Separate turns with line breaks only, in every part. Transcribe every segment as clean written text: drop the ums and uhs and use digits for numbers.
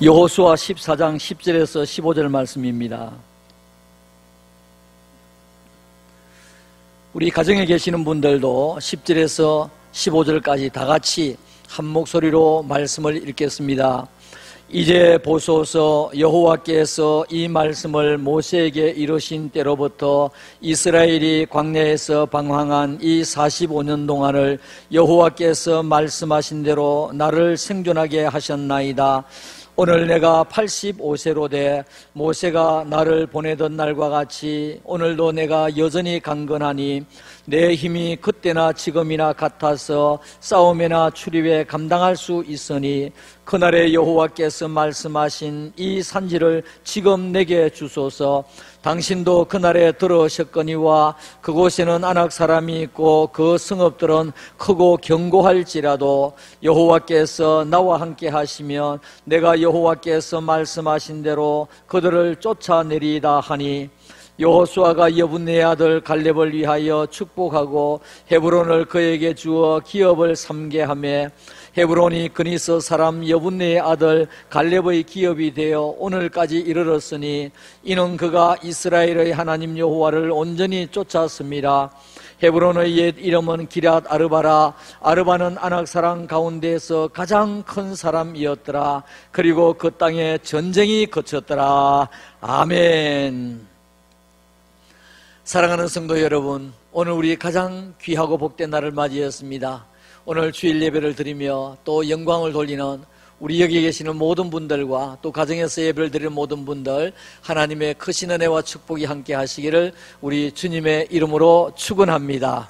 여호수아 14장 10절에서 15절 말씀입니다. 우리 가정에 계시는 분들도 10절에서 15절까지 다 같이 한 목소리로 말씀을 읽겠습니다. 이제 보소서, 여호와께서 이 말씀을 모세에게 이르신 때로부터 이스라엘이 광야에서 방황한 이 45년 동안을 여호와께서 말씀하신 대로 나를 생존하게 하셨나이다. 오늘 내가 85세로 돼 모세가 나를 보내던 날과 같이 오늘도 내가 여전히 강건하니 내 힘이 그때나 지금이나 같아서 싸움이나 출입에 감당할 수 있으니 그날에 여호와께서 말씀하신 이 산지를 지금 내게 주소서. 당신도 그날에 들으셨거니와 그곳에는 아낙 사람이 있고 그 성읍들은 크고 견고할지라도 여호와께서 나와 함께 하시면 내가 여호와께서 말씀하신 대로 그들을 쫓아내리이다 하니, 여호수아가 여분네의 아들 갈렙을 위하여 축복하고 헤브론을 그에게 주어 기업을 삼게 하며 헤브론이 그니스 사람 여분네의 아들 갈렙의 기업이 되어 오늘까지 이르렀으니 이는 그가 이스라엘의 하나님 여호와를 온전히 쫓았습니다. 헤브론의 옛 이름은 기럇 아르바라. 아르바는 아낙 사람 가운데에서 가장 큰 사람이었더라. 그리고 그 땅에 전쟁이 그쳤더라. 아멘. 사랑하는 성도 여러분, 오늘 우리 가장 귀하고 복된 날을 맞이했습니다. 오늘 주일 예배를 드리며 또 영광을 돌리는 우리 여기 계시는 모든 분들과 또 가정에서 예배를 드리는 모든 분들, 하나님의 크신 은혜와 축복이 함께 하시기를 우리 주님의 이름으로 축원합니다.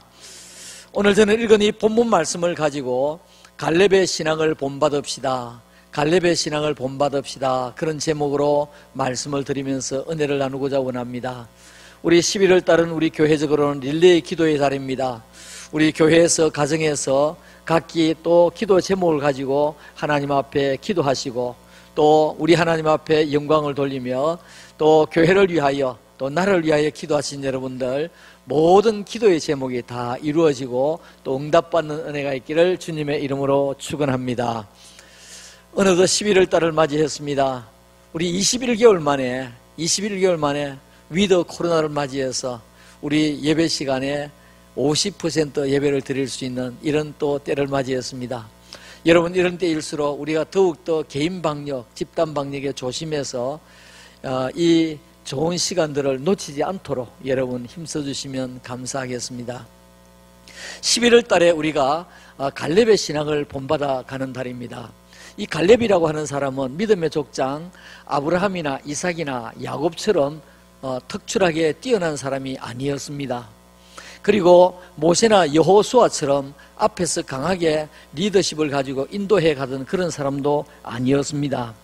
오늘 저는 읽은 이 본문 말씀을 가지고 갈렙의 신앙을 본받읍시다, 갈렙의 신앙을 본받읍시다, 그런 제목으로 말씀을 드리면서 은혜를 나누고자 원합니다. 우리 11월 달은 우리 교회적으로는 릴레이 기도의 달입니다. 우리 교회에서, 가정에서 각기 또 기도 제목을 가지고 하나님 앞에 기도하시고 또 우리 하나님 앞에 영광을 돌리며 또 교회를 위하여 또 나를 위하여 기도하신 여러분들 모든 기도의 제목이 다 이루어지고 또 응답받는 은혜가 있기를 주님의 이름으로 축원합니다. 어느덧 11월 달을 맞이했습니다. 우리 21개월 만에 위드 코로나를 맞이해서 우리 예배 시간에 50% 예배를 드릴 수 있는 이런 또 때를 맞이했습니다. 여러분, 이런 때일수록 우리가 더욱더 개인 방역, 집단 방역에 조심해서 이 좋은 시간들을 놓치지 않도록 여러분 힘써주시면 감사하겠습니다. 11월 달에 우리가 갈렙의 신앙을 본받아 가는 달입니다. 이 갈렙이라고 하는 사람은 믿음의 족장 아브라함이나 이삭이나 야곱처럼 특출하게 뛰어난 사람이 아니었습니다. 그리고 모세나 여호수아처럼 앞에서 강하게 리더십을 가지고 인도해 가던 그런 사람도 아니었습니다.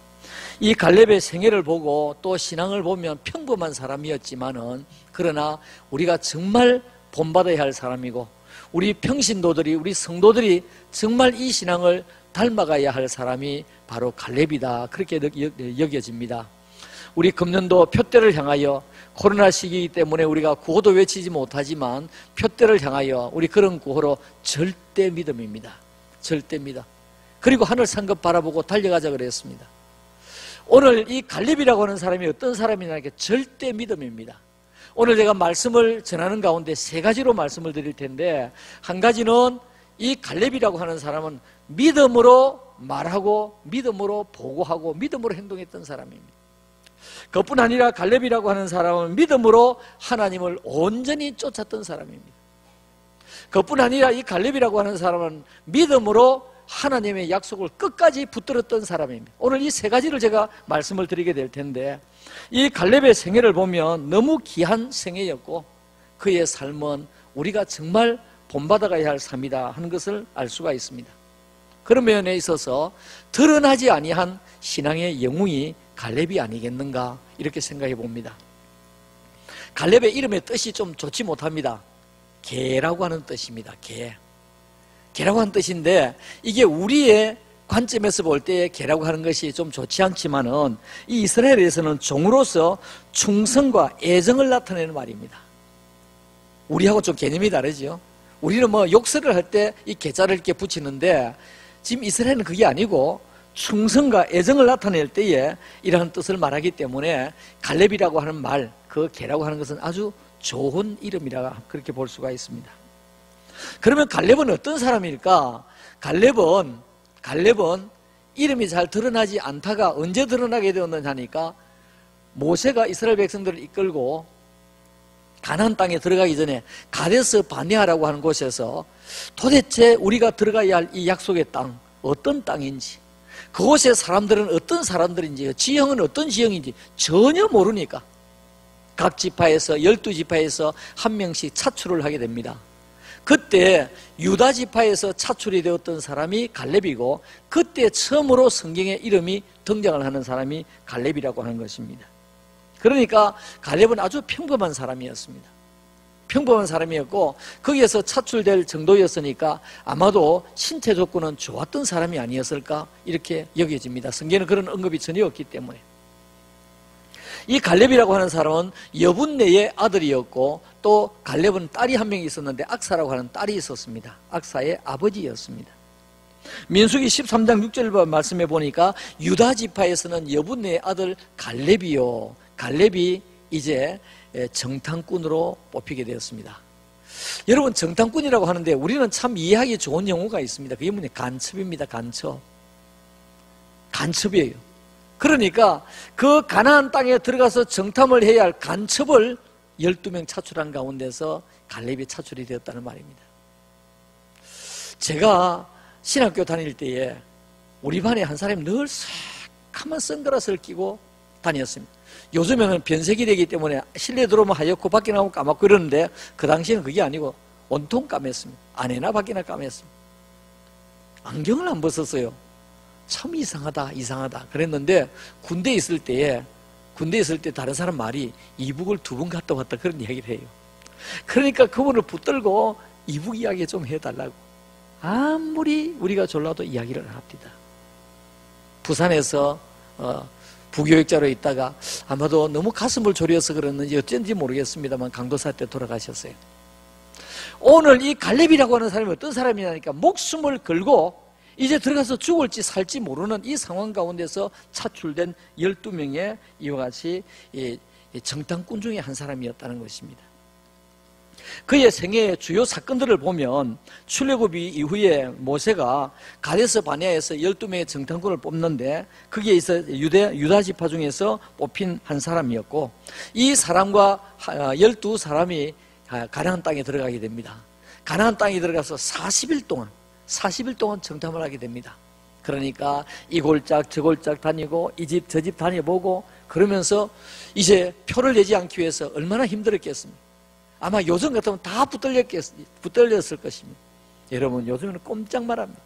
이 갈렙의 생애를 보고 또 신앙을 보면 평범한 사람이었지만은, 그러나 우리가 정말 본받아야 할 사람이고 우리 평신도들이, 우리 성도들이 정말 이 신앙을 닮아가야 할 사람이 바로 갈렙이다, 그렇게 여겨집니다. 우리 금년도 표대를 향하여, 코로나 시기이기 때문에 우리가 구호도 외치지 못하지만 표대를 향하여 우리 그런 구호로 절대 믿음입니다. 절대 믿음. 그리고 하늘 상급 바라보고 달려가자 그랬습니다. 오늘 이 갈렙이라고 하는 사람이 어떤 사람이냐면 절대 믿음입니다. 오늘 제가 말씀을 전하는 가운데 세 가지로 말씀을 드릴 텐데, 한 가지는 이 갈렙이라고 하는 사람은 믿음으로 말하고 믿음으로 보고하고 믿음으로 행동했던 사람입니다. 그뿐 아니라 갈렙이라고 하는 사람은 믿음으로 하나님을 온전히 쫓았던 사람입니다. 그뿐 아니라 이 갈렙이라고 하는 사람은 믿음으로 하나님의 약속을 끝까지 붙들었던 사람입니다. 오늘 이 세 가지를 제가 말씀을 드리게 될 텐데, 이 갈렙의 생애를 보면 너무 귀한 생애였고 그의 삶은 우리가 정말 본받아가야 할 삶이다 하는 것을 알 수가 있습니다. 그런 면에 있어서 드러나지 아니한 신앙의 영웅이 갈렙이 아니겠는가, 이렇게 생각해 봅니다. 갈렙의 이름의 뜻이 좀 좋지 못합니다. 개라고 하는 뜻입니다. 개라고 하는 뜻인데, 이게 우리의 관점에서 볼 때 개라고 하는 것이 좀 좋지 않지만은 이 이스라엘에서는 종으로서 충성과 애정을 나타내는 말입니다. 우리하고 좀 개념이 다르죠. 우리는 뭐 욕설을 할 때 이 개자를 이렇게 붙이는데, 지금 이스라엘은 그게 아니고 충성과 애정을 나타낼 때에 이러한 뜻을 말하기 때문에 갈렙이라고 하는 말, 그 개라고 하는 것은 아주 좋은 이름이라 그렇게 볼 수가 있습니다. 그러면 갈렙은 어떤 사람일까? 갈렙은 이름이 잘 드러나지 않다가 언제 드러나게 되었느냐 하니까 모세가 이스라엘 백성들을 이끌고 가나안 땅에 들어가기 전에 가데스 바네아라고 하는 곳에서 도대체 우리가 들어가야 할 이 약속의 땅, 어떤 땅인지, 그곳의 사람들은 어떤 사람들인지, 지형은 어떤 지형인지 전혀 모르니까 각 지파에서 12지파에서 한 명씩 차출을 하게 됩니다. 그때 유다 지파에서 차출이 되었던 사람이 갈렙이고, 그때 처음으로 성경에 이름이 등장을 하는 사람이 갈렙이라고 하는 것입니다. 그러니까 갈렙은 아주 평범한 사람이었습니다. 평범한 사람이었고 거기에서 차출될 정도였으니까 아마도 신체 조건은 좋았던 사람이 아니었을까 이렇게 여겨집니다. 성경에는 그런 언급이 전혀 없기 때문에. 이 갈렙이라고 하는 사람은 여분네의 아들이었고, 또 갈렙은 딸이 한 명이 있었는데 악사라고 하는 딸이 있었습니다. 악사의 아버지였습니다. 민수기 13장 6절 말씀해 보니까 유다 지파에서는 여분네의 아들 갈렙이요, 갈렙이 이제 정탐꾼으로 뽑히게 되었습니다. 여러분, 정탐꾼이라고 하는데 우리는 참 이해하기 좋은 용어가 있습니다. 그게 뭐냐? 간첩입니다. 간첩이에요. 그러니까 그 가나안 땅에 들어가서 정탐을 해야 할 간첩을 12명 차출한 가운데서 갈렙이 차출이 되었다는 말입니다. 제가 신학교 다닐 때에 우리 반에 한 사람이 늘 새까만 선글라스를 끼고 다녔습니다. 요즘에는 변색이 되기 때문에 실내 들어오면 하얗고 밖에 나오면 까맣고 이러는데 그 당시에는 그게 아니고 온통 까맸습니다. 안에나 밖에나 까맸습니다. 안경을 안 벗었어요. 참 이상하다 그랬는데 군대에 있을 때 다른 사람 말이 이북을 2번 갔다 왔다 그런 이야기를 해요. 그러니까 그분을 붙들고 이북 이야기 좀 해달라고 아무리 우리가 졸라도 이야기를 합니다. 부산에서 부교육자로 있다가 아마도 너무 가슴을 졸여서 그랬는지 어쩐지 모르겠습니다만 강도사 때 돌아가셨어요. 오늘 이 갈렙이라고 하는 사람이 어떤 사람이냐니까 목숨을 걸고 이제 들어가서 죽을지 살지 모르는 이 상황 가운데서 차출된 12명의 이와 같이 정탐꾼 중에 한 사람이었다는 것입니다. 그의 생애의 주요 사건들을 보면 출애굽이 이후에 모세가 가데스 바네아에서 12명의 정탐꾼을 뽑는데 거기에 있어 유다 지파 중에서 뽑힌 한 사람이었고, 이 사람과 12사람이 가나안 땅에 들어가게 됩니다. 가나안 땅에 들어가서 40일 동안 정탐을 하게 됩니다. 그러니까 이 골짝 저 골짝 다니고 이 집 저 집 다녀보고 그러면서 이제 표를 내지 않기 위해서 얼마나 힘들었겠습니까? 아마 요즘 같으면 다 붙들렸을 것입니다. 여러분, 요즘에는 꼼짝 말합니다.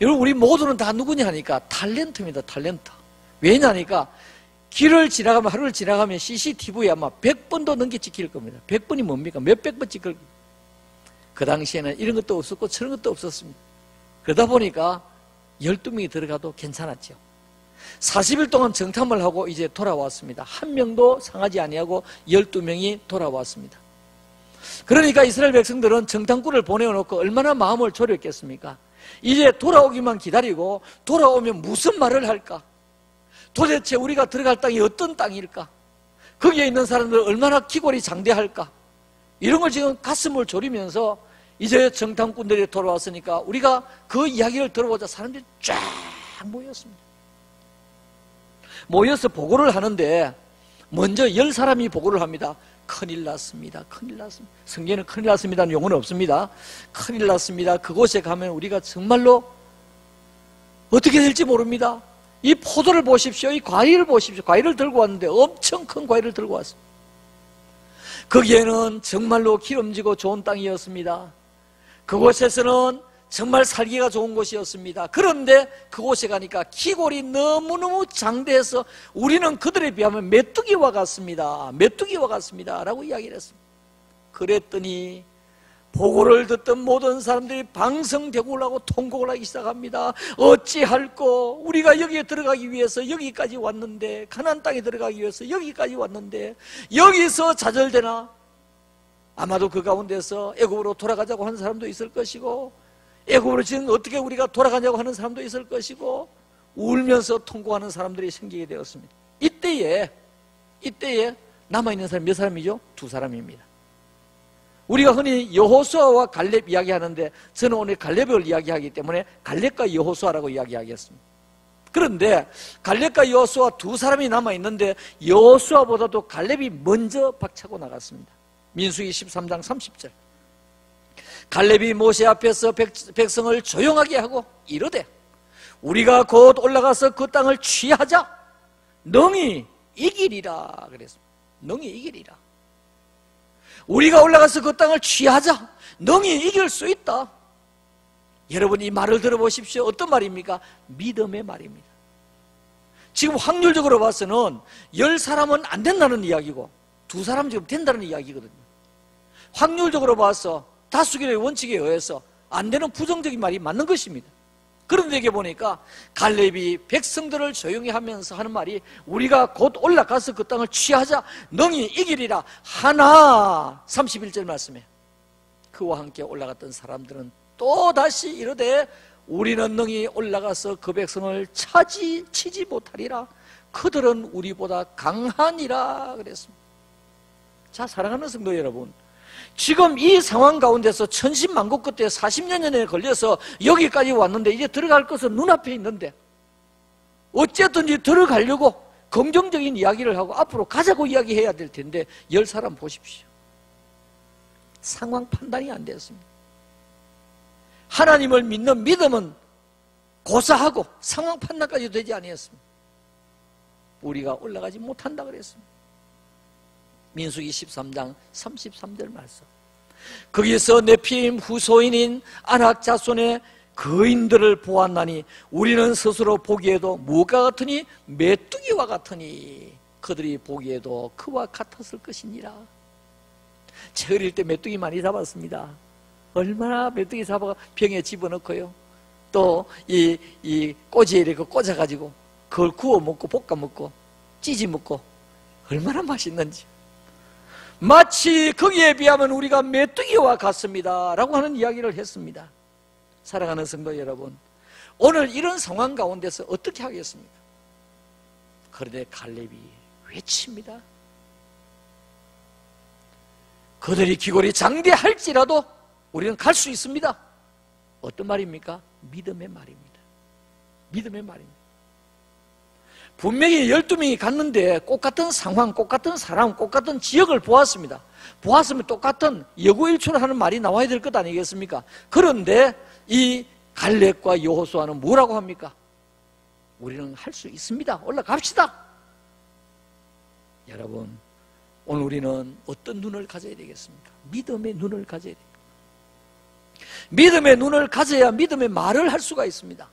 여러분, 우리 모두는 다 누구냐 하니까 탤런트입니다. 탤런트. 왜냐니까 길을 지나가면, 하루를 지나가면 CCTV에 아마 100번도 넘게 찍힐 겁니다. 100번이 뭡니까? 몇백 번 찍힐 겁니다. 그 당시에는 이런 것도 없었고 저런 것도 없었습니다. 그러다 보니까 12명이 들어가도 괜찮았죠. 40일 동안 정탐을 하고 이제 돌아왔습니다. 한 명도 상하지 아니하고 12명이 돌아왔습니다. 그러니까 이스라엘 백성들은 정탐꾼을 보내놓고 얼마나 마음을 졸였겠습니까? 이제 돌아오기만 기다리고 돌아오면 무슨 말을 할까? 도대체 우리가 들어갈 땅이 어떤 땅일까? 거기에 있는 사람들은 얼마나 기골이 장대할까? 이런 걸 지금 가슴을 졸이면서 이제 정탐꾼들이 돌아왔으니까 우리가 그 이야기를 들어보자 사람들이 쫙 모였습니다. 모여서 보고를 하는데 먼저 10사람이 보고를 합니다. 큰일 났습니다. 성경에는 큰일 났습니다는 용어는 없습니다. 큰일 났습니다. 그곳에 가면 우리가 정말로 어떻게 될지 모릅니다. 이 포도를 보십시오. 이 과일을 보십시오. 과일을 들고 왔는데 엄청 큰 과일을 들고 왔습니다. 거기에는 정말로 기름지고 좋은 땅이었습니다. 그곳에서는 정말 살기가 좋은 곳이었습니다. 그런데 그곳에 가니까 기골이 너무너무 장대해서 우리는 그들에 비하면 메뚜기와 같습니다. 라고 이야기를 했습니다. 그랬더니 보고를 듣던 모든 사람들이 방성대고를 통곡을 하기 시작합니다. 어찌할꼬, 우리가 여기에 들어가기 위해서 여기까지 왔는데, 가나안 땅에 들어가기 위해서 여기까지 왔는데 여기서 좌절되나? 아마도 그 가운데서 애굽으로 돌아가자고 하는 사람도 있을 것이고, 애굽으로 지금 어떻게 우리가 돌아가냐고 하는 사람도 있을 것이고, 울면서 통곡하는 사람들이 생기게 되었습니다. 이때에 남아있는 사람이 몇 사람이죠? 2사람입니다. 우리가 흔히 여호수아와 갈렙 이야기하는데 저는 오늘 갈렙을 이야기하기 때문에 갈렙과 여호수아라고 이야기하겠습니다. 그런데 갈렙과 여호수아 2사람이 남아있는데 여호수아보다도 갈렙이 먼저 박차고 나갔습니다. 민수기 13장 30절, 갈렙이 모세 앞에서 백성을 조용하게 하고 이르되 우리가 곧 올라가서 그 땅을 취하자 능히 이기리라 그랬습니다. 능히 이기리라. 우리가 올라가서 그 땅을 취하자 능히 이길 수 있다. 여러분, 이 말을 들어보십시오. 어떤 말입니까? 믿음의 말입니다. 지금 확률적으로 봐서는 10사람은 안 된다는 이야기고 2사람 지금 된다는 이야기거든요. 확률적으로 봐서 다수결의 원칙에 의해서 안 되는 부정적인 말이 맞는 것입니다. 그런데 이게 보니까 갈렙이 백성들을 조용히 하면서 하는 말이 우리가 곧 올라가서 그 땅을 취하자 능히 이기리라 하나. 31절 말씀에 그와 함께 올라갔던 사람들은 또 다시 이르되 우리는 능히 올라가서 그 백성을 치지 못하리라. 그들은 우리보다 강하니라 그랬습니다. 자, 사랑하는 성도 여러분, 지금 이 상황 가운데서 천신만고 끝에 40년에 걸려서 여기까지 왔는데 이제 들어갈 것은 눈앞에 있는데 어쨌든지 들어가려고 긍정적인 이야기를 하고 앞으로 가자고 이야기해야 될 텐데 10사람 보십시오. 상황 판단이 안 됐습니다. 하나님을 믿는 믿음은 고사하고 상황 판단까지 되지 아니했습니다. 우리가 올라가지 못한다 그랬습니다. 민수기 13장 33절 말씀, 거기서 네피임 후손인 아낙 자손의 거인들을 보았나니 우리는 스스로 보기에도 무엇과 같으니 메뚜기와 같으니 그들이 보기에도 그와 같았을 것이니라. 제 어릴 때 메뚜기 많이 잡았습니다. 얼마나 메뚜기 잡아가 병에 집어넣고요, 또 이 꼬지에 이렇게 꽂아가지고 그걸 구워 먹고 볶아 먹고 찌지 먹고 얼마나 맛있는지. 마치 거기에 비하면 우리가 메뚜기와 같습니다 라고 하는 이야기를 했습니다. 사랑하는 성도 여러분, 오늘 이런 상황 가운데서 어떻게 하겠습니까? 그런데 갈렙이 외칩니다. 그들이 기골이 장대할지라도 우리는 갈 수 있습니다. 어떤 말입니까? 믿음의 말입니다. 믿음의 말입니다. 분명히 12명이 갔는데 똑같은 상황, 똑같은 사람, 똑같은 지역을 보았습니다. 보았으면 똑같은 여구일출하는 말이 나와야 될 것 아니겠습니까? 그런데 이 갈렙과 여호수아는 뭐라고 합니까? 우리는 할 수 있습니다. 올라갑시다. 여러분, 오늘 우리는 어떤 눈을 가져야 되겠습니까? 믿음의 눈을 가져야 됩니다. 믿음의 눈을 가져야 믿음의 말을 할 수가 있습니다.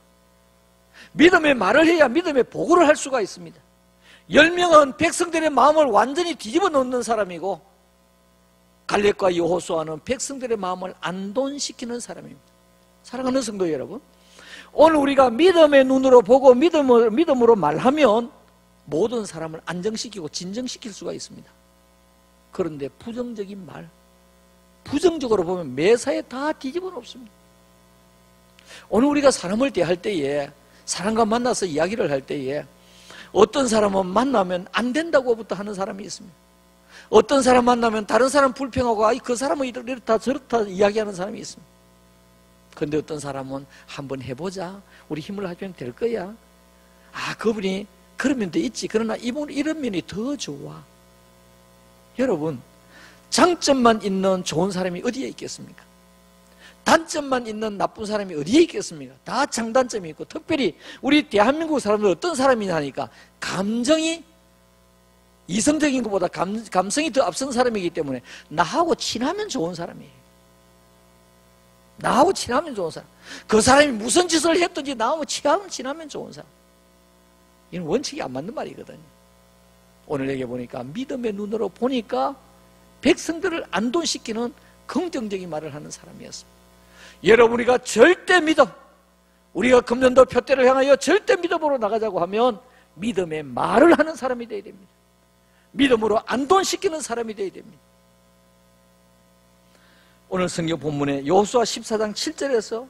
믿음의 말을 해야 믿음의 보고를 할 수가 있습니다. 10명은 백성들의 마음을 완전히 뒤집어 놓는 사람이고 갈렙과 여호수아는 백성들의 마음을 안돈시키는 사람입니다. 사랑하는 성도 여러분, 오늘 우리가 믿음의 눈으로 보고 믿음으로 말하면 모든 사람을 안정시키고 진정시킬 수가 있습니다. 그런데 부정적인 말, 부정적으로 보면 매사에 다 뒤집어 놓습니다. 오늘 우리가 사람을 대할 때에, 사람과 만나서 이야기를 할 때에 어떤 사람은 만나면 안 된다고부터 하는 사람이 있습니다. 어떤 사람 만나면 다른 사람 불평하고 그 사람은 이렇다 저렇다 이야기하는 사람이 있습니다. 그런데 어떤 사람은 한번 해보자, 우리 힘을 합치면 될 거야, 그분이 그런 면도 있지, 그러나 이분 이런 면이 더 좋아. 여러분, 장점만 있는 좋은 사람이 어디에 있겠습니까? 단점만 있는 나쁜 사람이 어디에 있겠습니까? 다 장단점이 있고, 특별히 우리 대한민국 사람들 어떤 사람이냐 하니까 감정이 이성적인 것보다 감성이 더 앞선 사람이기 때문에 나하고 친하면 좋은 사람이에요. 나하고 친하면 좋은 사람, 그 사람이 무슨 짓을 했든지 나하고 친하면 좋은 사람. 이건 원칙이 안 맞는 말이거든요. 오늘 여기 보니까 믿음의 눈으로 보니까 백성들을 안돈시키는 긍정적인 말을 하는 사람이었습니다. 여러분, 우리가 절대 믿음, 우리가 금년도 표대를 향하여 절대 믿음으로 나가자고 하면 믿음의 말을 하는 사람이 되어야 됩니다. 믿음으로 안돈시키는 사람이 되어야 됩니다. 오늘 성경 본문에 여호수아 14장 7절에서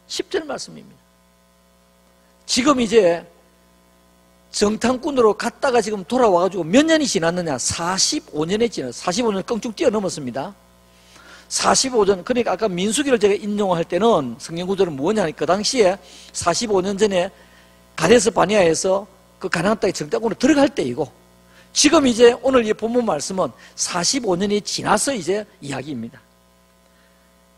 10절 말씀입니다. 지금 이제 정탐꾼으로 갔다가 지금 돌아와가지고 몇 년이 지났느냐? 45년이 지났어요. 45년 껑충 뛰어넘었습니다. 45년, 그러니까 아까 민수기를 제가 인용할 때는 성경 구절은 뭐냐? 그 당시에 45년 전에 가데스 바네아에서 그 가나안 땅에 정탐꾼으로 들어갈 때이고, 지금 이제 오늘 이 본문 말씀은 45년이 지나서 이제 이야기입니다.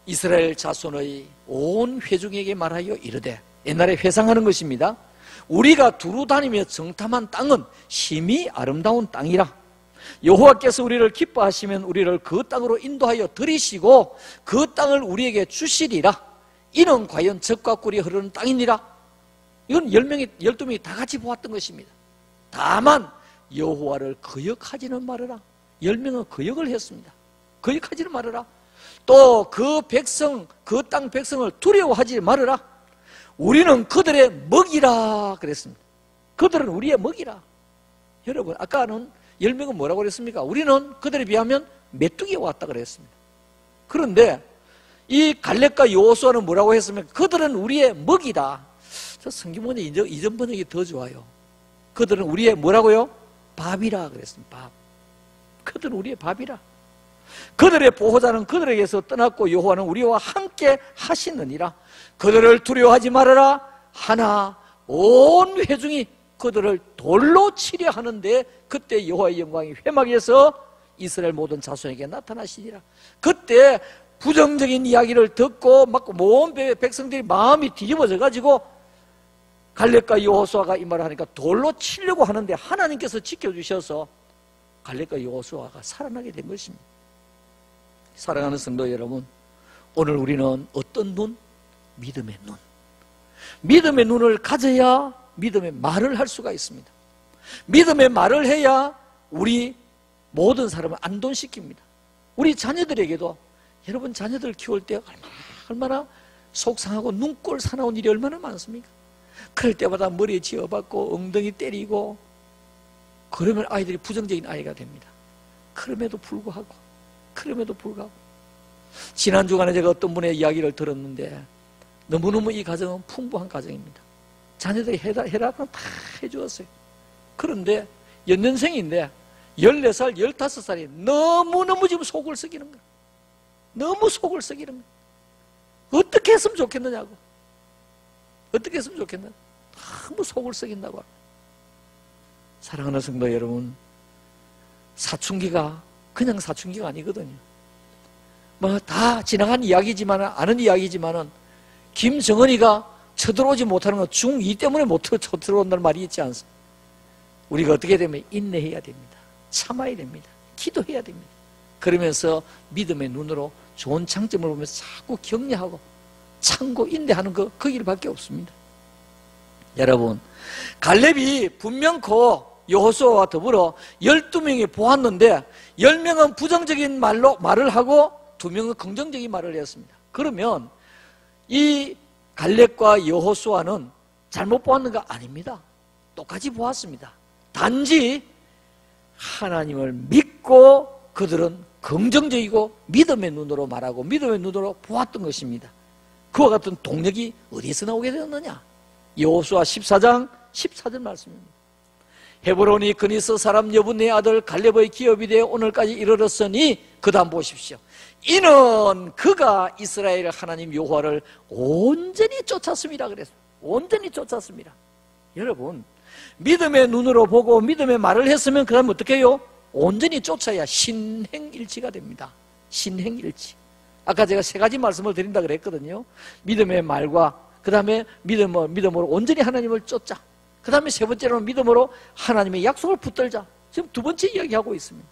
이스라엘 자손의 온 회중에게 말하여 이르되, 옛날에 회상하는 것입니다. 우리가 두루 다니며 정탐한 땅은 심히 아름다운 땅이라. 여호와께서 우리를 기뻐하시면 우리를 그 땅으로 인도하여 들이시고 그 땅을 우리에게 주시리라. 이는 과연 젖과 꿀이 흐르는 땅이니라. 이건 12명이 다 같이 보았던 것입니다. 다만 여호와를 거역하지는 말아라. 10명은 거역을 했습니다. 거역하지는 말아라. 또 그 백성, 그 땅 백성을 두려워하지 말아라. 우리는 그들의 먹이라 그랬습니다. 그들은 우리의 먹이라. 여러분, 아까는 10명은 뭐라고 그랬습니까? 우리는 그들에 비하면 메뚜기에 왔다 그랬습니다. 그런데 이 갈렙과 여호수아는 뭐라고 했습니까? 그들은 우리의 먹이다. 저 성경 번역 이전 번역이 더 좋아요. 그들은 우리의 뭐라고요? 밥이라 그랬습니다. 밥. 그들은 우리의 밥이라. 그들의 보호자는 그들에게서 떠났고 여호와는 우리와 함께 하시느니라. 그들을 두려워하지 말아라. 하나 온 회중이 그들을 돌로 치려 하는데 그때 여호와의 영광이 회막에서 이스라엘 모든 자손에게 나타나시니라. 그때 부정적인 이야기를 듣고 막 온 백성들이 마음이 뒤집어져 가지고 갈렙과 여호수아가 이 말을 하니까 돌로 치려고 하는데 하나님께서 지켜주셔서 갈렙과 여호수아가 살아나게 된 것입니다. 사랑하는 성도 여러분, 오늘 우리는 어떤 눈? 믿음의 눈. 믿음의 눈을 가져야 믿음의 말을 할 수가 있습니다. 믿음의 말을 해야 우리 모든 사람을 안돈시킵니다. 우리 자녀들에게도, 여러분 자녀들 키울 때 얼마나 속상하고 눈꼴 사나운 일이 얼마나 많습니까? 그럴 때마다 머리에 쥐어박고 엉덩이 때리고 그러면 아이들이 부정적인 아이가 됩니다. 그럼에도 불구하고 지난 주간에 제가 어떤 분의 이야기를 들었는데 너무너무 이 가정은 풍부한 가정입니다. 자녀들이 해라는 다 해주었어요. 그런데 연년생인데 14살, 15살이 너무너무 지금 속을 썩이는 거야. 너무 속을 썩이는 거야. 어떻게 했으면 좋겠느냐고. 어떻게 했으면 좋겠나? 너무 속을 썩인다고. 사랑하는 성도 여러분, 사춘기가 그냥 사춘기가 아니거든요. 뭐 다 지나간 이야기지만, 아는 이야기지만은 김정은이가 쳐들어오지 못하는 건 중2 때문에 못 쳐들어온다는 말이 있지 않습니까? 우리가 어떻게 되면 인내해야 됩니다. 참아야 됩니다. 기도해야 됩니다. 그러면서 믿음의 눈으로 좋은 장점을 보면서 자꾸 격려하고 참고 인내하는 거, 그 일밖에 없습니다. 여러분, 갈렙이 분명코 여호수아와 더불어 12명이 보았는데 10명은 부정적인 말을 하고 2명은 긍정적인 말을 했습니다. 그러면 이 갈렙과 여호수아는 잘못 보았는가? 아닙니다. 똑같이 보았습니다. 단지 하나님을 믿고 그들은 긍정적이고 믿음의 눈으로 말하고 믿음의 눈으로 보았던 것입니다. 그와 같은 동력이 어디서 나오게 되었느냐? 여호수아 14장 14절 말씀입니다. 헤브론이 그니스 사람 여분의 아들 갈렙의 기업이 되어 오늘까지 이르렀으니 그 다음 보십시오. 이는 그가 이스라엘 하나님 여호와를 온전히 쫓았습니다. 그랬어요. 온전히 쫓았습니다. 여러분, 믿음의 눈으로 보고 믿음의 말을 했으면 그 다음 어떻게 해요? 온전히 쫓아야 신행일치가 됩니다. 신행일치. 아까 제가 3가지 말씀을 드린다 그랬거든요. 믿음의 말과 그 다음에 믿음으로 온전히 하나님을 쫓자. 그 다음에 3번째로는 믿음으로 하나님의 약속을 붙들자. 지금 2번째 이야기하고 있습니다.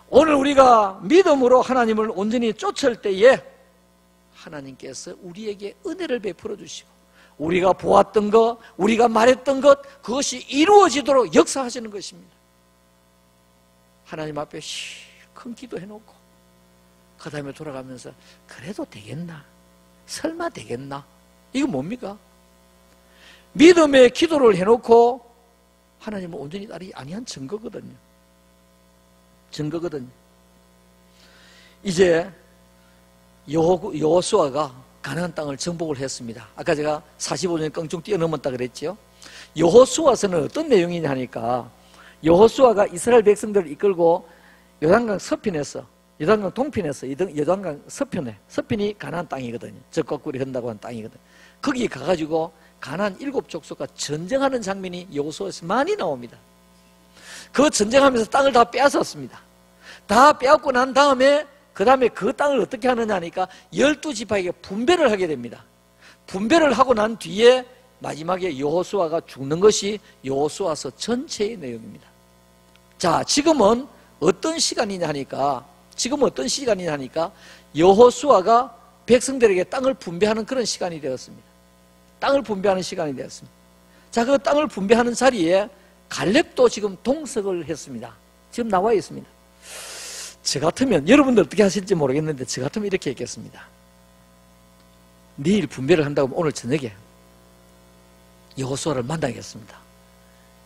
오늘 우리가 믿음으로 하나님을 온전히 쫓을 때에 하나님께서 우리에게 은혜를 베풀어 주시고 우리가 보았던 것, 우리가 말했던 것, 그것이 이루어지도록 역사하시는 것입니다. 하나님 앞에 실컷 기도해놓고 그 다음에 돌아가면서 그래도 되겠나? 설마 되겠나? 이거 뭡니까? 믿음의 기도를 해놓고 하나님은 온전히 따르지 아니한 증거거든요. 증거거든요. 이제 여호수아가 가나안 땅을 정복을 했습니다. 아까 제가 45년이 껑충 뛰어넘었다 그랬죠. 여호수아서는 어떤 내용이냐 하니까 여호수아가 이스라엘 백성들을 이끌고 요단강 서편에서, 요단강 동편에서 요단강 서편이 가나안 땅이거든요. 적과꿀이 흔다고 하는 땅이거든요. 거기 가가지고 가나안 7족속과 전쟁하는 장면이 여호수아에서 많이 나옵니다. 그 전쟁하면서 땅을 다 빼앗았습니다. 다 빼앗고 난 다음에 그 다음에 그 땅을 어떻게 하느냐 하니까 12지파에게 분배를 하게 됩니다. 분배를 하고 난 뒤에 마지막에 여호수아가 죽는 것이 여호수아서 전체의 내용입니다. 자, 지금은 어떤 시간이냐 하니까 여호수아가 백성들에게 땅을 분배하는 그런 시간이 되었습니다. 땅을 분배하는 시간이 되었습니다. 자, 그 땅을 분배하는 자리에 갈렙도 지금 동석을 했습니다. 지금 나와 있습니다. 저 같으면, 여러분들 어떻게 하실지 모르겠는데 저 같으면 이렇게 했겠습니다. 내일 분배를 한다고 하면 오늘 저녁에 여호수아를 만나겠습니다.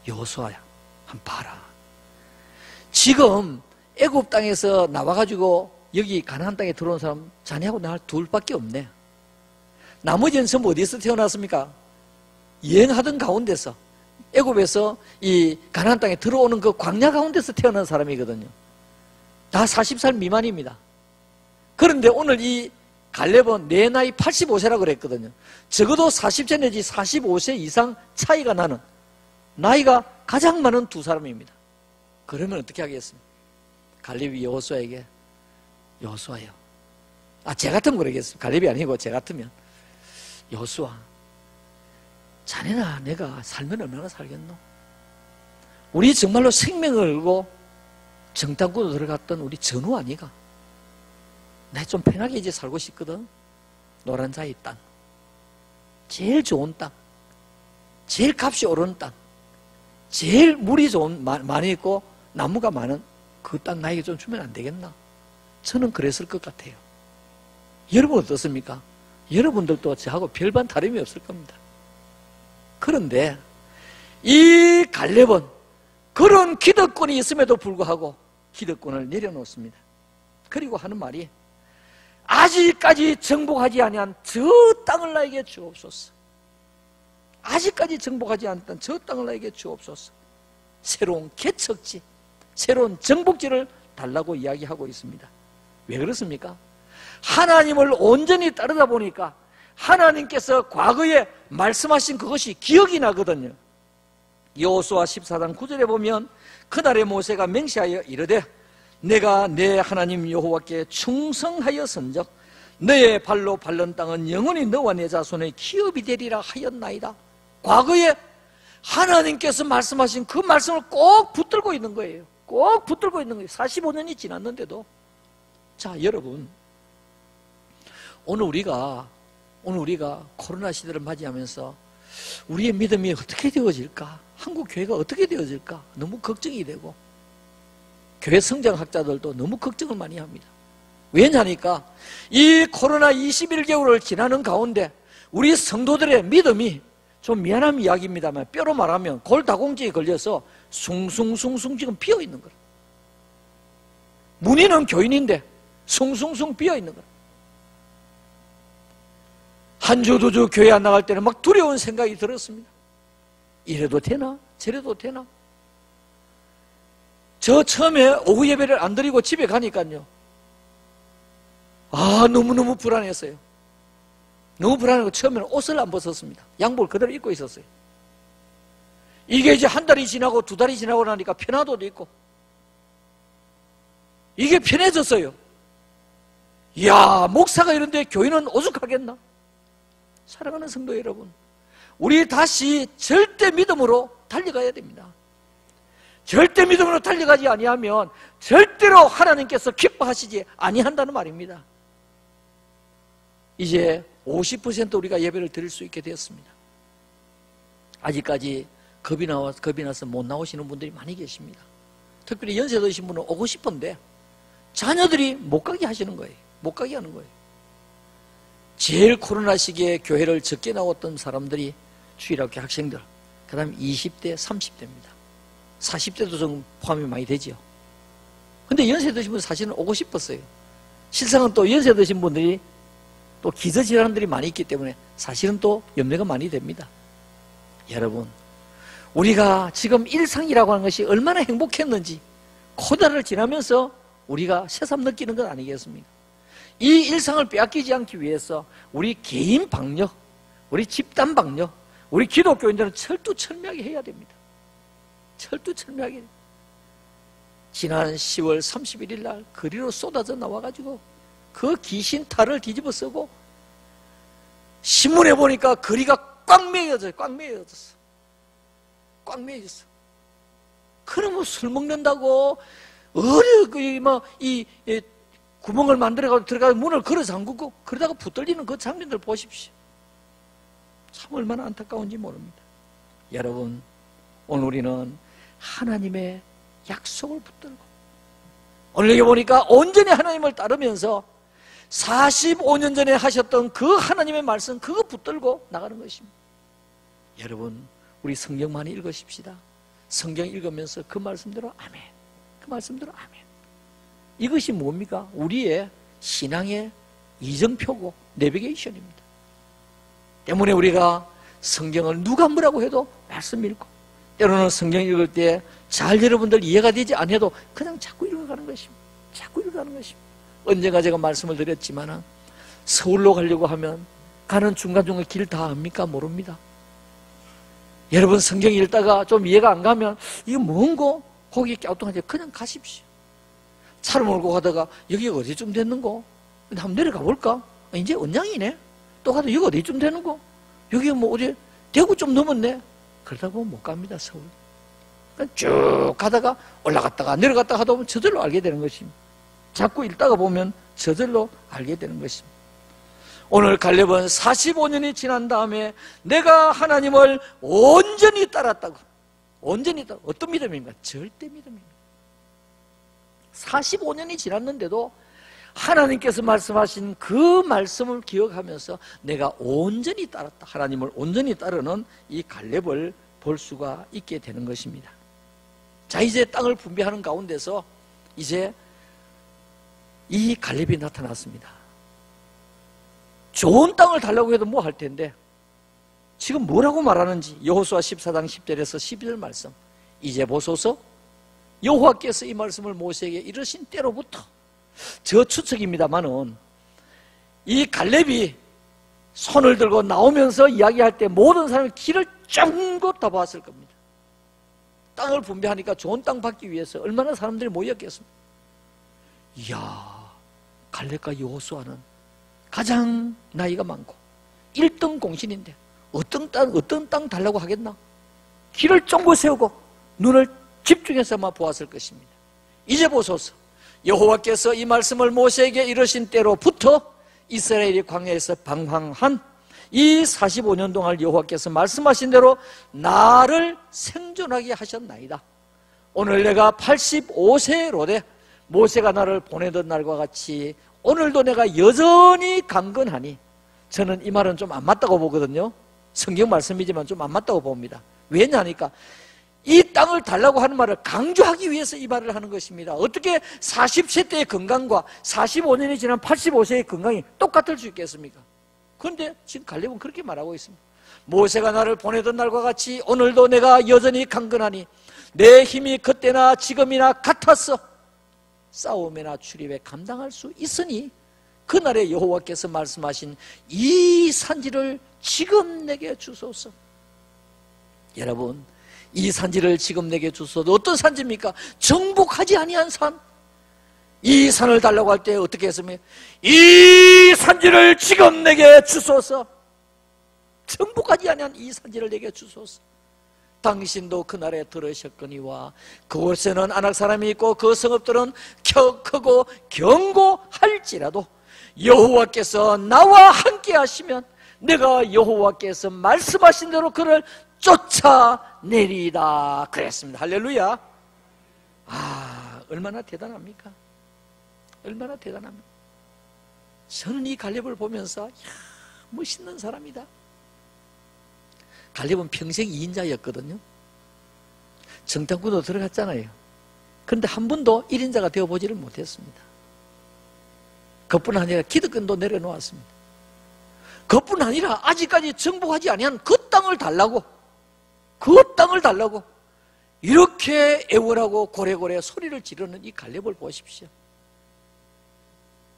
여호수아야, 한번 봐라. 지금 애굽 땅에서 나와가지고 여기 가나안 땅에 들어온 사람 자네하고 나 둘밖에 없네. 나머지는 전부 어디서 태어났습니까? 여행하던 가운데서, 애굽에서 이 가나안 땅에 들어오는 그 광야 가운데서 태어난 사람이거든요. 다 40살 미만입니다. 그런데 오늘 이 갈렙은 내 나이 85세라고 그랬거든요. 적어도 40세 내지 45세 이상 차이가 나는, 나이가 가장 많은 두 사람입니다. 그러면 어떻게 하겠습니까? 갈렙이 여호수아에게, 여호수아요, 제 같으면 그러겠습니다. 갈렙이 아니고 제 같으면, 여호수아, 자네나 내가 살면 얼마나 살겠노? 우리 정말로 생명을 걸고 정탐꾼으로 들어갔던 우리 전우 아니가? 나 좀 편하게 이제 살고 싶거든. 노란자의 땅, 제일 좋은 땅, 제일 값이 오르는 땅, 제일 물이 좋은, 많이 있고 나무가 많은 그 땅 나에게 좀 주면 안 되겠나? 저는 그랬을 것 같아요. 여러분 어떻습니까? 여러분들도 저하고 별반 다름이 없을 겁니다. 그런데 이 갈렙은 그런 기득권이 있음에도 불구하고 기득권을 내려놓습니다. 그리고 하는 말이, 아직까지 정복하지 아니한 저 땅을 나에게 주옵소서. 아직까지 정복하지 않았던 저 땅을 나에게 주옵소서. 새로운 개척지, 새로운 정복지를 달라고 이야기하고 있습니다. 왜 그렇습니까? 하나님을 온전히 따르다 보니까 하나님께서 과거에 말씀하신 그것이 기억이 나거든요. 여호수아 14장 9절에 보면, 그날에 모세가 맹세하여 이르되 내가 내 하나님 여호와께 충성하였은즉 너의 발로 밟는 땅은 영원히 너와 내 자손의 기업이 되리라 하였나이다. 과거에 하나님께서 말씀하신 그 말씀을 꼭 붙들고 있는 거예요. 꼭 붙들고 있는 거예요. 45년이 지났는데도. 자, 여러분, 오늘 우리가 코로나 시대를 맞이하면서 우리의 믿음이 어떻게 되어질까? 한국 교회가 어떻게 되어질까? 너무 걱정이 되고, 교회 성장학자들도 너무 걱정을 많이 합니다. 왜냐니까 이 코로나 21개월을 지나는 가운데 우리 성도들의 믿음이, 좀 미안한 이야기입니다만 뼈로 말하면 골다공증에 걸려서 숭숭숭숭 지금 비어있는 거예요. 문의는 교인인데 숭숭숭 비어있는 거예요. 한 주 두 주 교회 안 나갈 때는 막 두려운 생각이 들었습니다. 이래도 되나? 저래도 되나? 저 처음에 오후 예배를 안 드리고 집에 가니까요, 너무너무 불안했어요. 너무 불안하고 처음에는 옷을 안 벗었습니다. 양복을 그대로 입고 있었어요. 이게 이제 한 달이 지나고 두 달이 지나고 나니까 편화도도 있고, 이게 편해졌어요. 이야, 목사가 이런데 교인은 오죽하겠나? 사랑하는 성도 여러분, 우리 다시 절대 믿음으로 달려가야 됩니다. 절대 믿음으로 달려가지 아니하면 절대로 하나님께서 기뻐하시지 아니한다는 말입니다. 이제 50% 우리가 예배를 드릴 수 있게 되었습니다. 아직까지 겁이 나서 못 나오시는 분들이 많이 계십니다. 특별히 연세 드신 분은 오고 싶은데 자녀들이 못 가게 하시는 거예요. 못 가게 하는 거예요. 제일 코로나 시기에 교회를 적게 나왔던 사람들이 주일학교 학생들, 그 다음에 20대, 30대입니다. 40대도 좀 포함이 많이 되죠. 근데 연세 드신 분 사실은 오고 싶었어요. 실상은 또 연세 드신 분들이 또 기저질환들이 많이 있기 때문에 사실은 또 염려가 많이 됩니다. 여러분, 우리가 지금 일상이라고 하는 것이 얼마나 행복했는지 코로나를 지나면서 우리가 새삼 느끼는 것 아니겠습니까? 이 일상을 빼앗기지 않기 위해서 우리 개인 방역, 우리 집단 방역, 우리 기독교인들은 철두철미하게 해야 됩니다. 철두철미하게. 지난 10월 31일 날 거리로 쏟아져 나와가지고 그 귀신 탈을 뒤집어 쓰고 신문에 보니까 거리가 꽉 메어졌어요. 꽉 메어졌어. 꽉 메어졌어. 그러면 술 먹는다고 구멍을 만들어가지고 들어가서 문을 걸어 잠그고 그러다가 붙들리는 그 장면들 보십시오. 참 얼마나 안타까운지 모릅니다. 여러분, 오늘 우리는 하나님의 약속을 붙들고 오늘 여기 보니까 온전히 하나님을 따르면서 45년 전에 하셨던 그 하나님의 말씀 그거 붙들고 나가는 것입니다. 여러분, 우리 성경 많이 읽으십시다. 성경 읽으면서 그 말씀대로 아멘, 그 말씀대로 아멘. 이것이 뭡니까? 우리의 신앙의 이정표고 내비게이션입니다. 때문에 우리가 성경을 누가 뭐라고 해도 말씀 읽고, 때로는 성경 읽을 때 잘 여러분들 이해가 되지 않아도 그냥 자꾸 읽어가는 것입니다. 자꾸 읽어가는 것입니다. 언젠가 제가 말씀을 드렸지만 서울로 가려고 하면 가는 중간중간 길 다 압니까? 모릅니다. 여러분, 성경 읽다가 좀 이해가 안 가면 이거 뭔고? 거기 갸우뚱하지 그냥 가십시오. 차를 몰고 가다가 여기가 어디쯤 됐는고? 한번 내려가 볼까? 이제 언양이네? 또 가다 여기 어디쯤 되는고? 여기 뭐 어디 대구 좀 넘었네? 그러다 보면 못 갑니다. 서울. 쭉 가다가 올라갔다가 내려갔다가 하다 보면 저절로 알게 되는 것입니다. 자꾸 읽다가 보면 저절로 알게 되는 것입니다. 오늘 갈렙은 45년이 지난 다음에 내가 하나님을 온전히 따랐다고. 온전히 따라. 어떤 믿음입니까? 절대 믿음입니다. 45년이 지났는데도 하나님께서 말씀하신 그 말씀을 기억하면서 내가 온전히 따랐다. 하나님을 온전히 따르는 이 갈렙을 볼 수가 있게 되는 것입니다. 자, 이제 땅을 분배하는 가운데서 이제 이 갈렙이 나타났습니다. 좋은 땅을 달라고 해도 뭐 할 텐데 지금 뭐라고 말하는지 여호수아 14장 10절에서 12절 말씀, 이제 보소서 여호와께서 이 말씀을 모세에게 이르신 때로부터, 저 추측입니다만은 이 갈렙이 손을 들고 나오면서 이야기할 때 모든 사람이 길을 쫑긋 다 봤을 겁니다. 땅을 분배하니까 좋은 땅 받기 위해서 얼마나 사람들이 모였겠습니까? 이야, 갈렙과 여호수아는 가장 나이가 많고 1등 공신인데 어떤 땅 달라고 하겠나? 길을 쫑긋 세우고 눈을 집중해서만 보았을 것입니다. 이제 보소서, 여호와께서 이 말씀을 모세에게 이르신 때로부터 이스라엘이 광야에서 방황한 이 45년 동안 여호와께서 말씀하신 대로 나를 생존하게 하셨나이다. 오늘 내가 85세로되 모세가 나를 보내던 날과 같이 오늘도 내가 여전히 강건하니, 저는 이 말은 좀 안 맞다고 보거든요. 성경 말씀이지만 좀 안 맞다고 봅니다. 왜냐하니까 이 땅을 달라고 하는 말을 강조하기 위해서 이 말을 하는 것입니다. 어떻게 40세 때의 건강과 45년이 지난 85세의 건강이 똑같을 수 있겠습니까? 그런데 지금 갈렙은 그렇게 말하고 있습니다. 모세가 나를 보내던 날과 같이 오늘도 내가 여전히 강건하니 내 힘이 그때나 지금이나 같았어. 싸움이나 출입에 감당할 수 있으니 그날에 여호와께서 말씀하신 이 산지를 지금 내게 주소서. 여러분, 이 산지를 지금 내게 주소서. 어떤 산지입니까? 정복하지 아니한 산. 이 산을 달라고 할 때 어떻게 했습니까? 이 산지를 지금 내게 주소서. 정복하지 아니한 이 산지를 내게 주소서. 당신도 그날에 들으셨거니와 그곳에는 아낙 사람이 있고 그 성읍들은 크고 견고할지라도 여호와께서 나와 함께 하시면 내가 여호와께서 말씀하신 대로 그를 쫓아내리다 그랬습니다. 할렐루야. 아, 얼마나 대단합니까? 얼마나 대단합니까? 저는 이 갈렙을 보면서 야, 멋있는 사람이다. 갈렙은 평생 2인자였거든요. 정탐꾼도 들어갔잖아요. 그런데 한 번도 1인자가 되어보지를 못했습니다. 그뿐 아니라 기득권도 내려놓았습니다. 그뿐 아니라 아직까지 정복하지 아니한 그 땅을 달라고, 그 땅을 달라고 이렇게 애원하고 고래고래 소리를 지르는 이 갈렙을 보십시오.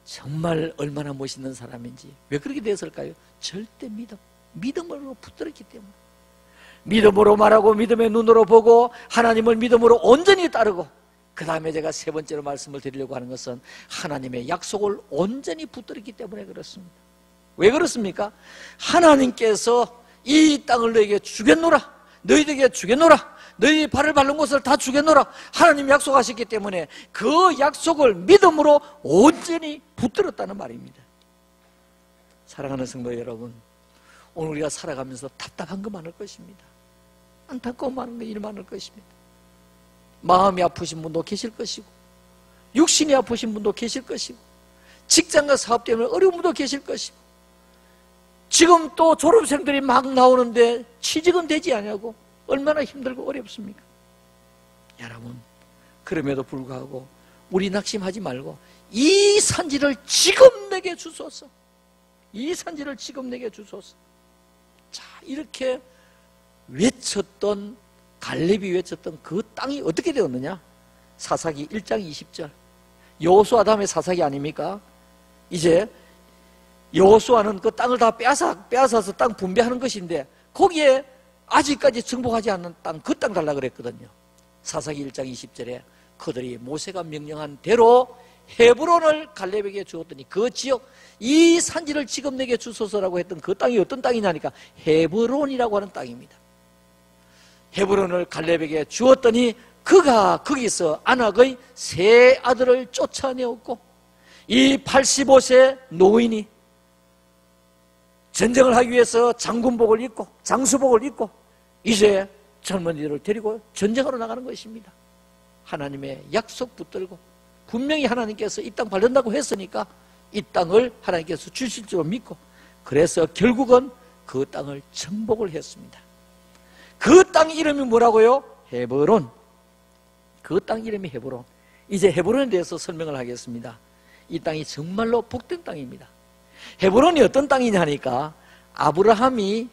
정말 얼마나 멋있는 사람인지. 왜 그렇게 됐을까요? 절대 믿음으로 붙들었기 때문에. 믿음으로 말하고 믿음의 눈으로 보고 하나님을 믿음으로 온전히 따르고, 그 다음에 제가 세 번째로 말씀을 드리려고 하는 것은 하나님의 약속을 온전히 붙들었기 때문에 그렇습니다. 왜 그렇습니까? 하나님께서 이 땅을 너에게 주겠노라, 너희에게 주겠노라, 너희 발을 밟는 곳을 다 주겠노라 하나님이 약속하셨기 때문에 그 약속을 믿음으로 온전히 붙들었다는 말입니다. 사랑하는 성도 여러분, 오늘 우리가 살아가면서 답답한 거 많을 것입니다. 안타까운 많은 일 많을 것입니다. 마음이 아프신 분도 계실 것이고, 육신이 아프신 분도 계실 것이고, 직장과 사업 때문에 어려운 분도 계실 것이고, 지금 또 졸업생들이 막 나오는데 취직은 되지 않냐고 얼마나 힘들고 어렵습니까? 여러분, 그럼에도 불구하고 우리 낙심하지 말고 이 산지를 지금 내게 주소서, 이 산지를 지금 내게 주소서. 자, 이렇게 외쳤던 갈렙이 외쳤던 그 땅이 어떻게 되었느냐? 사사기 1장 20절. 여호수아 다음에 사사기 아닙니까? 이제 여호수아는 그 땅을 다 빼앗아서 땅 분배하는 것인데, 거기에 아직까지 정복하지 않는 땅, 그 땅 달라고 그랬거든요. 사사기 1장 20절에 그들이 모세가 명령한 대로 헤브론을 갈렙에게 주었더니 그 지역, 이 산지를 지금 내게 주소서라고 했던 그 땅이 어떤 땅이냐니까 헤브론이라고 하는 땅입니다. 헤브론을 갈렙에게 주었더니 그가 거기서 아낙의 세 아들을 쫓아내었고, 이 85세 노인이 전쟁을 하기 위해서 장군복을 입고 장수복을 입고 이제 젊은이들을 데리고 전쟁하러 나가는 것입니다. 하나님의 약속 붙들고, 분명히 하나님께서 이 땅 받는다고 했으니까 이 땅을 하나님께서 주실 줄 믿고, 그래서 결국은 그 땅을 정복을 했습니다. 그 땅 이름이 뭐라고요? 헤브론. 그 땅 이름이 헤브론. 이제 헤브론에 대해서 설명을 하겠습니다. 이 땅이 정말로 복된 땅입니다. 헤브론이 어떤 땅이냐 하니까, 아브라함이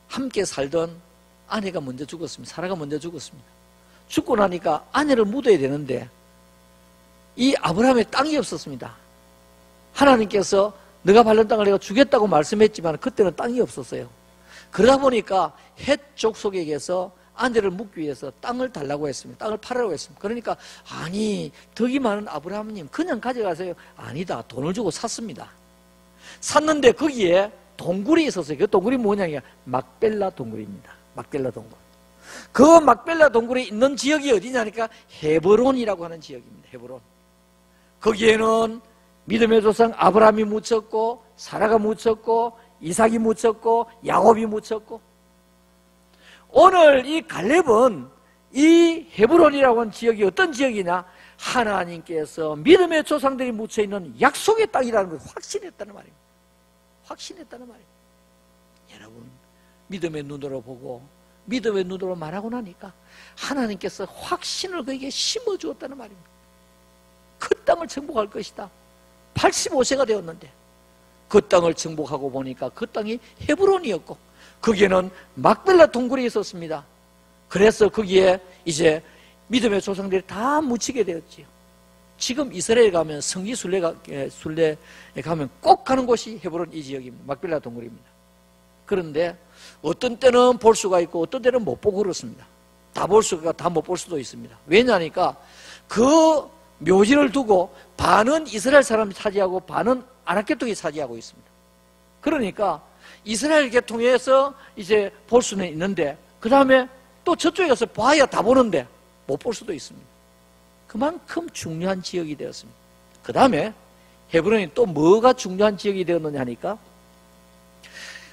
함께 살던 아내가 먼저 죽었습니다. 사라가 먼저 죽었습니다. 죽고 나니까 아내를 묻어야 되는데 이 아브라함의 땅이 없었습니다. 하나님께서 너가 밟는 땅을 내가 주겠다고 말씀했지만 그때는 땅이 없었어요. 그러다 보니까 헷 족속에게서 아내를 묻기 위해서 땅을 달라고 했습니다. 땅을 팔으라고 했습니다. 그러니까 아니, 덕이 많은 아브라함님 그냥 가져가세요. 아니다, 돈을 주고 샀습니다. 샀는데 거기에 동굴이 있었어요. 그 동굴이 뭐냐면 막벨라 동굴입니다. 막벨라 동굴. 그 막벨라 동굴이 있는 지역이 어디냐니까 헤브론이라고 하는 지역입니다. 헤브론. 거기에는 믿음의 조상 아브라함이 묻혔고, 사라가 묻혔고, 이삭이 묻혔고, 야곱이 묻혔고, 오늘 이 갈렙은 이 헤브론이라고 하는 지역이 어떤 지역이냐? 하나님께서 믿음의 조상들이 묻혀있는 약속의 땅이라는 걸 확신했다는 말입니다. 확신했다는 말입니다. 여러분, 믿음의 눈으로 보고 믿음의 눈으로 말하고 나니까 하나님께서 확신을 그에게 심어주었다는 말입니다. 그 땅을 정복할 것이다. 85세가 되었는데 그 땅을 정복하고 보니까 그 땅이 헤브론이었고, 거기에는 막벨라 동굴이 있었습니다. 그래서 거기에 이제 믿음의 조상들이 다 묻히게 되었지요. 지금 이스라엘 가면 성지 순례에 가면 꼭 가는 곳이 헤브론 이 지역입니다. 막벨라 동굴입니다. 그런데 어떤 때는 볼 수가 있고 어떤 때는 못 보고 그렇습니다. 다 못 볼 수도 있습니다. 왜냐니까 그 묘지를 두고 반은 이스라엘 사람이 차지하고 반은 아랍계통이 차지하고 있습니다. 그러니까 이스라엘 계통에서 이제 볼 수는 있는데 그 다음에 또 저쪽에서 봐야 다 보는데 못 볼 수도 있습니다. 그만큼 중요한 지역이 되었습니다. 그 다음에 헤브론이 또 뭐가 중요한 지역이 되었느냐 하니까,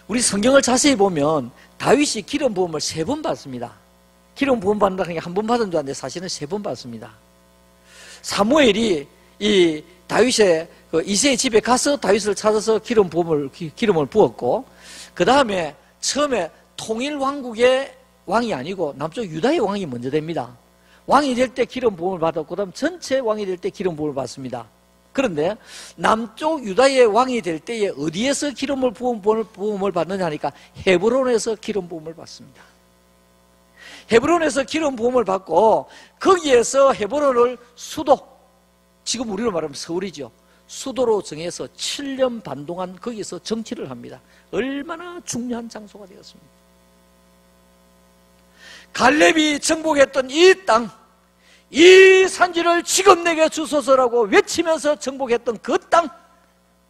우리 성경을 자세히 보면 다윗이 기름 부음을 3번 받습니다. 기름 부음 받는다는 게 한 번 받은 줄 알았는데 사실은 3번 받습니다. 사무엘이 이 다윗의 이새의 집에 가서 다윗을 찾아서 기름을 부었고, 그 다음에 처음에 통일 왕국의 왕이 아니고 남쪽 유다의 왕이 먼저 됩니다. 왕이 될 때 기름 부음을 받았고, 그 다음 전체 왕이 될 때 기름 부음을 받습니다. 그런데 남쪽 유다의 왕이 될 때에 어디에서 기름을 부음을 받느냐 하니까 헤브론에서 기름 부음을 받습니다. 헤브론에서 기름 부음을 받고 거기에서 헤브론을 수도, 지금 우리로 말하면 서울이죠, 수도로 정해서 7년 반 동안 거기서 정치를 합니다. 얼마나 중요한 장소가 되었습니다. 갈렙이 정복했던 이 땅, 이 산지를 지금 내게 주소서라고 외치면서 정복했던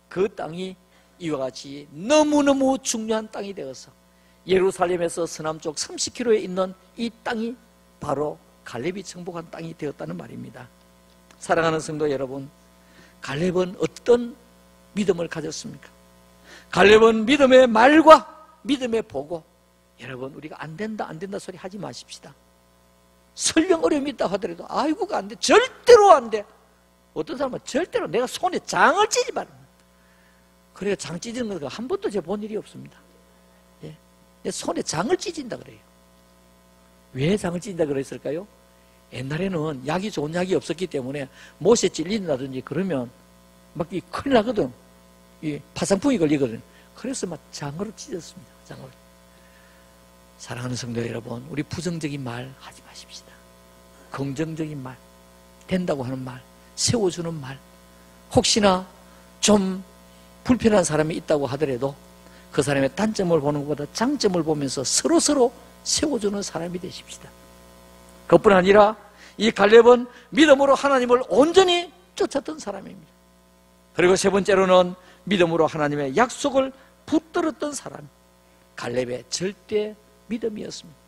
그 땅이 이와 같이 너무너무 중요한 땅이 되어서 예루살렘에서 서남쪽 30km에 있는 이 땅이 바로 갈렙이 정복한 땅이 되었다는 말입니다. 사랑하는 성도 여러분, 갈렙은 어떤 믿음을 가졌습니까? 갈렙은 믿음의 말과 믿음의 보고, 여러분, 우리가 안 된다 소리 하지 마십시다. 설령 어려움이 있다 하더라도 아이고가 안 돼, 절대로 안 돼. 어떤 사람은 절대로 내가 손에 장을 찌지 말입니다. 그래요. 장 찢는 거 한 번도 제가 본 일이 없습니다. 예. 내 손에 장을 찢는다 그래요. 왜 장을 찢는다 그랬을까요? 옛날에는 약이 좋은 약이 없었기 때문에 못에 찔린다든지 그러면 막 큰일 나거든. 파상풍이 걸리거든. 그래서 막 장으로 찢었습니다. 장으로. 사랑하는 성도 여러분, 우리 부정적인 말 하지 마십시다. 긍정적인 말, 된다고 하는 말, 세워주는 말, 혹시나 좀 불편한 사람이 있다고 하더라도 그 사람의 단점을 보는 것보다 장점을 보면서 서로 세워주는 사람이 되십시다. 그것뿐 아니라 이 갈렙은 믿음으로 하나님을 온전히 쫓았던 사람입니다. 그리고 세 번째로는 믿음으로 하나님의 약속을 붙들었던 사람, 갈렙의 절대 믿음이었습니다.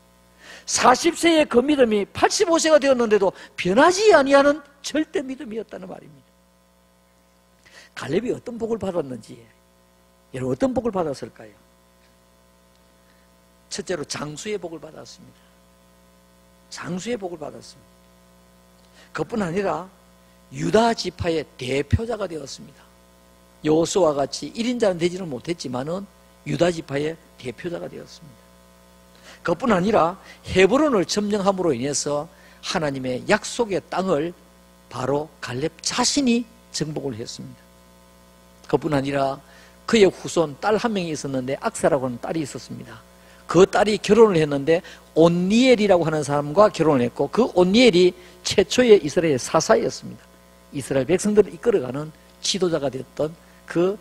40세의 그 믿음이 85세가 되었는데도 변하지 아니하는 절대 믿음이었다는 말입니다. 갈렙이 어떤 복을 받았는지, 여러분 어떤 복을 받았을까요? 첫째로 장수의 복을 받았습니다. 장수의 복을 받았습니다. 그것뿐 아니라 유다 지파의 대표자가 되었습니다. 여호수아와 같이 1인자는 되지는 못했지만은 유다 지파의 대표자가 되었습니다. 그것뿐 아니라 헤브론을 점령함으로 인해서 하나님의 약속의 땅을 바로 갈렙 자신이 정복을 했습니다. 그뿐 아니라 그의 후손 딸 한 명이 있었는데 악사라고 하는 딸이 있었습니다. 그 딸이 결혼을 했는데 온니엘이라고 하는 사람과 결혼을 했고, 그 온니엘이 최초의 이스라엘 사사였습니다. 이스라엘 백성들을 이끌어가는 지도자가 됐던 그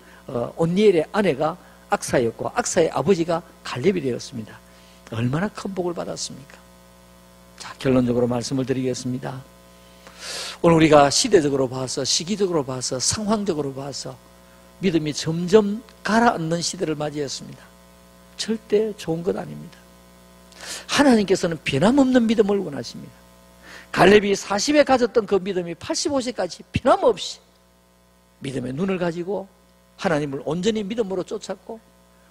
온니엘의 아내가 악사였고, 악사의 아버지가 갈렙이 되었습니다. 얼마나 큰 복을 받았습니까? 자, 결론적으로 말씀을 드리겠습니다. 오늘 우리가 시대적으로 봐서, 시기적으로 봐서, 상황적으로 봐서 믿음이 점점 가라앉는 시대를 맞이했습니다. 절대 좋은 것 아닙니다. 하나님께서는 변함없는 믿음을 원하십니다. 갈렙이 40에 가졌던 그 믿음이 85세까지 변함없이 믿음의 눈을 가지고 하나님을 온전히 믿음으로 쫓았고,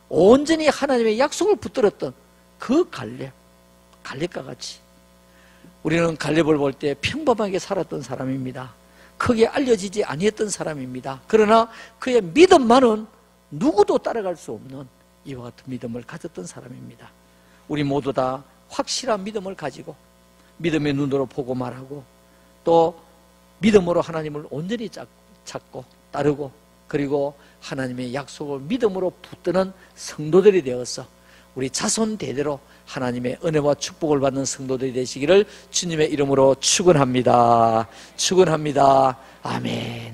온전히 하나님의 약속을 붙들었던 그 갈렙과 같이 우리는 갈렙을 볼 때 평범하게 살았던 사람입니다. 크게 알려지지 아니했던 사람입니다. 그러나 그의 믿음만은 누구도 따라갈 수 없는 이와 같은 믿음을 가졌던 사람입니다. 우리 모두 다 확실한 믿음을 가지고 믿음의 눈으로 보고 말하고, 또 믿음으로 하나님을 온전히 찾고 따르고, 그리고 하나님의 약속을 믿음으로 붙드는 성도들이 되어서 우리 자손 대대로 하나님의 은혜와 축복을 받는 성도들이 되시기를 주님의 이름으로 축원합니다. 축원합니다. 아멘.